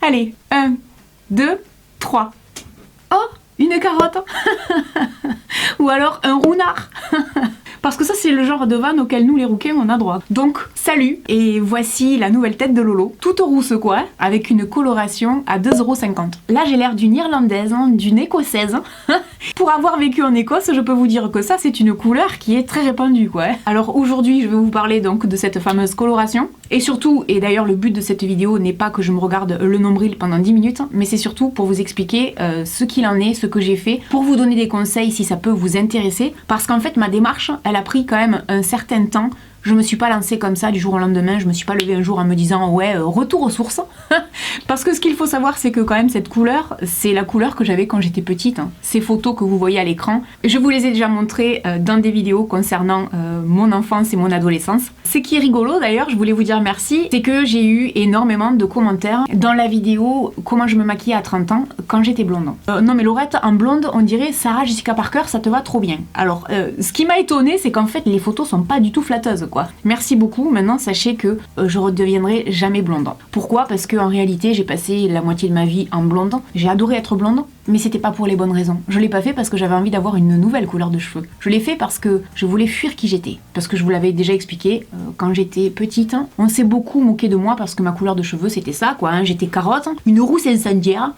Allez, 1, 2, 3. Oh, une carotte. Ou alors un rounard. Parce que ça, c'est le genre de vanne auquel nous, les rouquins, on a droit. Donc, salut, et voici la nouvelle tête de Lolo. Toute rousse, quoi, avec une coloration à 2,50 €. Là, j'ai l'air d'une Irlandaise, hein, d'une Écossaise. Pour avoir vécu en Écosse, je peux vous dire que ça, c'est une couleur qui est très répandue, quoi. Alors, aujourd'hui, je vais vous parler donc de cette fameuse coloration. Et surtout, et d'ailleurs, le but de cette vidéo n'est pas que je me regarde le nombril pendant 10 minutes, mais c'est surtout pour vous expliquer ce qu'il en est, ce que j'ai fait, pour vous donner des conseils si ça peut vous intéresser. Parce qu'en fait, ma démarche, elle a pris quand même un certain temps. Je me suis pas lancée comme ça du jour au lendemain, je me suis pas levée un jour en me disant ouais, retour aux sources. Parce que ce qu'il faut savoir, c'est que quand même cette couleur, c'est la couleur que j'avais quand j'étais petite. Ces photos que vous voyez à l'écran, je vous les ai déjà montrées dans des vidéos concernant mon enfance et mon adolescence. Ce qui est rigolo d'ailleurs, je voulais vous dire merci, c'est que j'ai eu énormément de commentaires dans la vidéo comment je me maquillais à 30 ans quand j'étais blonde. Non mais Laurette, en blonde, on dirait Sarah Jessica Parker, ça te va trop bien. Alors, ce qui m'a étonnée, c'est qu'en fait les photos sont pas du tout flatteuses, quoi. Merci beaucoup, maintenant sachez que je redeviendrai jamais blonde. Pourquoi? Parce qu'en réalité j'ai passé la moitié de ma vie en blonde, j'ai adoré être blonde, mais c'était pas pour les bonnes raisons. Je l'ai pas fait parce que j'avais envie d'avoir une nouvelle couleur de cheveux. Je l'ai fait parce que je voulais fuir qui j'étais. Parce que je vous l'avais déjà expliqué, quand j'étais petite, on s'est beaucoup moqué de moi parce que ma couleur de cheveux c'était ça, quoi, hein. J'étais carotte, une rousse incendiaire.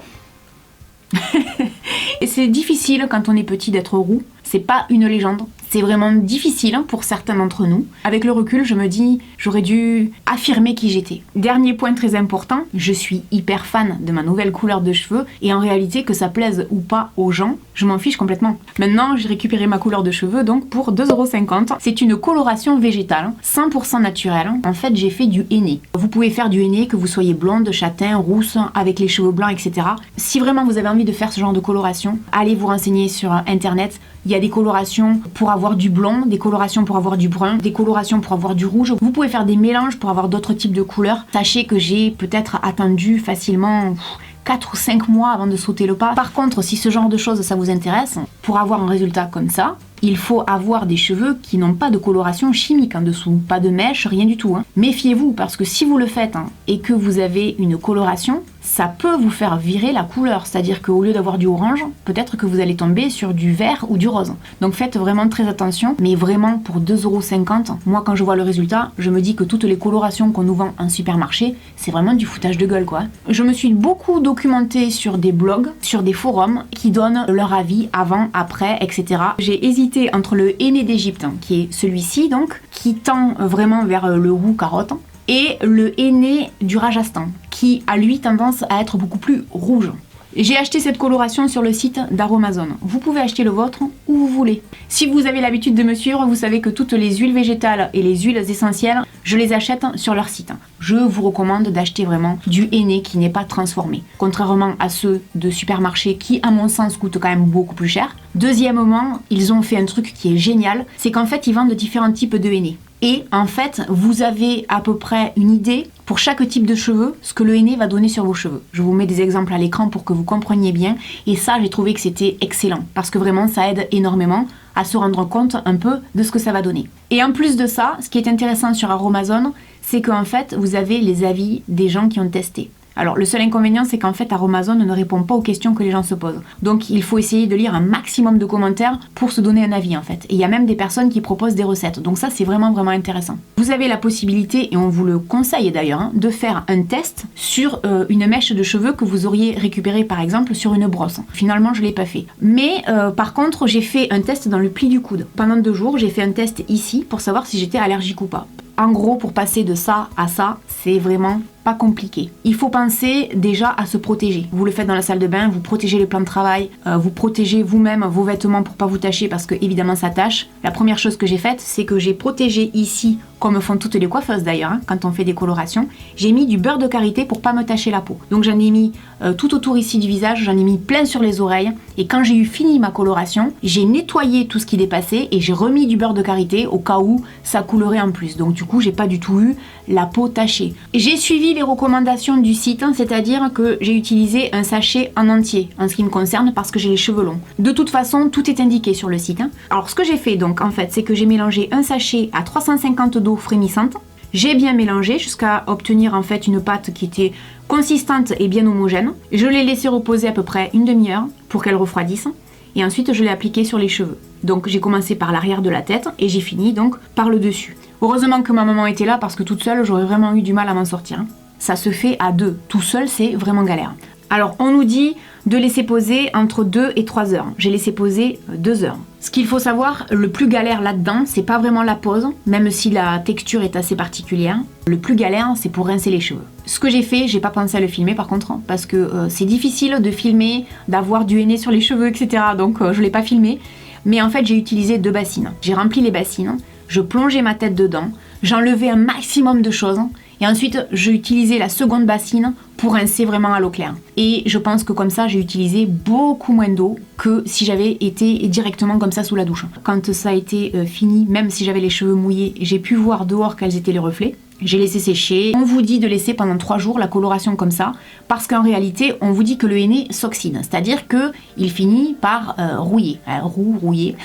Et c'est difficile quand on est petit d'être roux, c'est pas une légende. C'est vraiment difficile pour certains d'entre nous. Avec le recul, je me dis, j'aurais dû affirmer qui j'étais. Dernier point très important, je suis hyper fan de ma nouvelle couleur de cheveux et en réalité, que ça plaise ou pas aux gens, je m'en fiche complètement. Maintenant, j'ai récupéré ma couleur de cheveux donc pour 2,50 €. C'est une coloration végétale, 100% naturelle. En fait, j'ai fait du henné. Vous pouvez faire du henné, que vous soyez blonde, châtain, rousse, avec les cheveux blancs, etc. Si vraiment vous avez envie de faire ce genre de coloration, allez vous renseigner sur internet. Il y a des colorations pour avoir du blond, des colorations pour avoir du brun, des colorations pour avoir du rouge. Vous pouvez faire des mélanges pour avoir d'autres types de couleurs. Sachez que j'ai peut-être attendu facilement 4 ou 5 mois avant de sauter le pas. Par contre, si ce genre de choses ça vous intéresse, pour avoir un résultat comme ça, il faut avoir des cheveux qui n'ont pas de coloration chimique en dessous, pas de mèche, rien du tout. Méfiez-vous parce que si vous le faites et que vous avez une coloration, ça peut vous faire virer la couleur, c'est-à-dire qu'au lieu d'avoir du orange, peut-être que vous allez tomber sur du vert ou du rose. Donc faites vraiment très attention, mais vraiment pour 2,50 €, moi quand je vois le résultat, je me dis que toutes les colorations qu'on nous vend en supermarché, c'est vraiment du foutage de gueule, quoi. Je me suis beaucoup documentée sur des blogs, sur des forums qui donnent leur avis avant, après, etc. J'ai hésité entre le henné d'Égypte, qui est celui-ci donc, qui tend vraiment vers le roux carotte, et le henné du Rajasthan, qui a lui tendance à être beaucoup plus rouge. J'ai acheté cette coloration sur le site d'Aromazone. Vous pouvez acheter le vôtre où vous voulez. Si vous avez l'habitude de me suivre, vous savez que toutes les huiles végétales et les huiles essentielles, je les achète sur leur site. Je vous recommande d'acheter vraiment du henné qui n'est pas transformé. Contrairement à ceux de supermarché qui, à mon sens, coûtent quand même beaucoup plus cher. Deuxièmement, ils ont fait un truc qui est génial, c'est qu'en fait, ils vendent différents types de henné. Et en fait, vous avez à peu près une idée pour chaque type de cheveux, ce que le henné va donner sur vos cheveux. Je vous mets des exemples à l'écran pour que vous compreniez bien. Et ça, j'ai trouvé que c'était excellent. Parce que vraiment, ça aide énormément à se rendre compte un peu de ce que ça va donner. Et en plus de ça, ce qui est intéressant sur Aromazone, c'est qu'en fait, vous avez les avis des gens qui ont testé. Alors le seul inconvénient, c'est qu'en fait Aromazone ne répond pas aux questions que les gens se posent. Donc il faut essayer de lire un maximum de commentaires pour se donner un avis en fait. Et il y a même des personnes qui proposent des recettes. Donc ça c'est vraiment intéressant. Vous avez la possibilité, et on vous le conseille d'ailleurs, de faire un test sur une mèche de cheveux que vous auriez récupérée par exemple sur une brosse. Finalement je ne l'ai pas fait. Mais par contre j'ai fait un test dans le pli du coude. Pendant 2 jours j'ai fait un test ici pour savoir si j'étais allergique ou pas. En gros, pour passer de ça à ça, c'est vraiment pas compliqué. Il faut penser déjà à se protéger. Vous le faites dans la salle de bain, vous protégez les plans de travail, vous protégez vous-même vos vêtements pour pas vous tacher parce que évidemment ça tâche. La première chose que j'ai faite, c'est que j'ai protégé ici, comme font toutes les coiffeuses d'ailleurs, quand on fait des colorations, j'ai mis du beurre de karité pour pas me tacher la peau. Donc j'en ai mis tout autour ici du visage, j'en ai mis plein sur les oreilles et quand j'ai eu fini ma coloration, j'ai nettoyé tout ce qui dépassait et j'ai remis du beurre de karité au cas où ça coulerait en plus. Donc du coup, j'ai pas du tout eu la peau tachée. J'ai suivi les recommandations du site, c'est-à-dire que j'ai utilisé un sachet en entier en ce qui me concerne parce que j'ai les cheveux longs. De toute façon, tout est indiqué sur le site. Alors ce que j'ai fait donc en fait, c'est que j'ai mélangé un sachet à 350 d'eau frémissante. J'ai bien mélangé jusqu'à obtenir en fait une pâte qui était consistante et bien homogène. Je l'ai laissé reposer à peu près une demi-heure pour qu'elle refroidisse. Et ensuite, je l'ai appliquée sur les cheveux. Donc j'ai commencé par l'arrière de la tête et j'ai fini donc par le dessus. Heureusement que ma maman était là parce que toute seule, j'aurais vraiment eu du mal à m'en sortir. Ça se fait à deux. Tout seul, c'est vraiment galère. Alors, on nous dit de laisser poser entre 2 et 3 heures. J'ai laissé poser 2 heures. Ce qu'il faut savoir, le plus galère là-dedans, c'est pas vraiment la pose, même si la texture est assez particulière. Le plus galère, c'est pour rincer les cheveux. Ce que j'ai fait, j'ai pas pensé à le filmer par contre, parce que c'est difficile de filmer, d'avoir du henné sur les cheveux, etc. Donc je l'ai pas filmé. Mais en fait, j'ai utilisé 2 bassines. J'ai rempli les bassines, je plongeais ma tête dedans, j'enlevais un maximum de choses. Et ensuite, j'ai utilisé la seconde bassine pour rincer vraiment à l'eau claire. Et je pense que comme ça, j'ai utilisé beaucoup moins d'eau que si j'avais été directement comme ça sous la douche. Quand ça a été fini, même si j'avais les cheveux mouillés, j'ai pu voir dehors quels étaient les reflets. J'ai laissé sécher. On vous dit de laisser pendant 3 jours la coloration comme ça, parce qu'en réalité, on vous dit que le henné s'oxyde, c'est-à-dire qu'il finit par rouiller. Rouiller.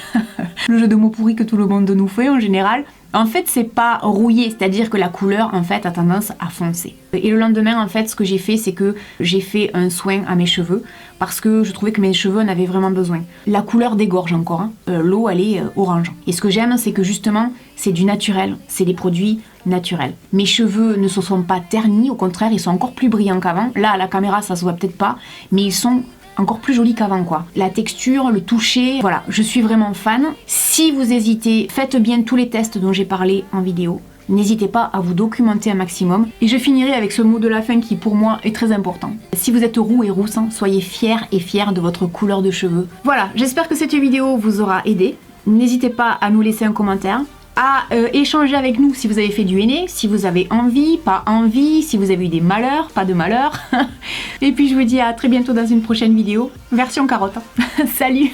Le jeu de mots pourri que tout le monde nous fait en général. En fait, c'est pas rouillé, c'est-à-dire que la couleur, en fait, a tendance à foncer. Et le lendemain, en fait, ce que j'ai fait, c'est que j'ai fait un soin à mes cheveux parce que je trouvais que mes cheveux en avaient vraiment besoin. La couleur dégorge encore, hein. L'eau, elle est orange. Et ce que j'aime, c'est que justement, c'est du naturel, c'est des produits naturels. Mes cheveux ne se sont pas ternis, au contraire, ils sont encore plus brillants qu'avant. Là, à la caméra, ça se voit peut-être pas, mais ils sont encore plus joli qu'avant quoi. La texture, le toucher, voilà, je suis vraiment fan. Si vous hésitez, faites bien tous les tests dont j'ai parlé en vidéo. N'hésitez pas à vous documenter un maximum. Et je finirai avec ce mot de la fin qui pour moi est très important. Si vous êtes roux et rousse, soyez fiers et fiers de votre couleur de cheveux. Voilà, j'espère que cette vidéo vous aura aidé. N'hésitez pas à nous laisser un commentaire, à échanger avec nous si vous avez fait du henné, si vous avez envie, pas envie, si vous avez eu des malheurs, pas de malheurs. Et puis je vous dis à très bientôt dans une prochaine vidéo, version carotte. Salut.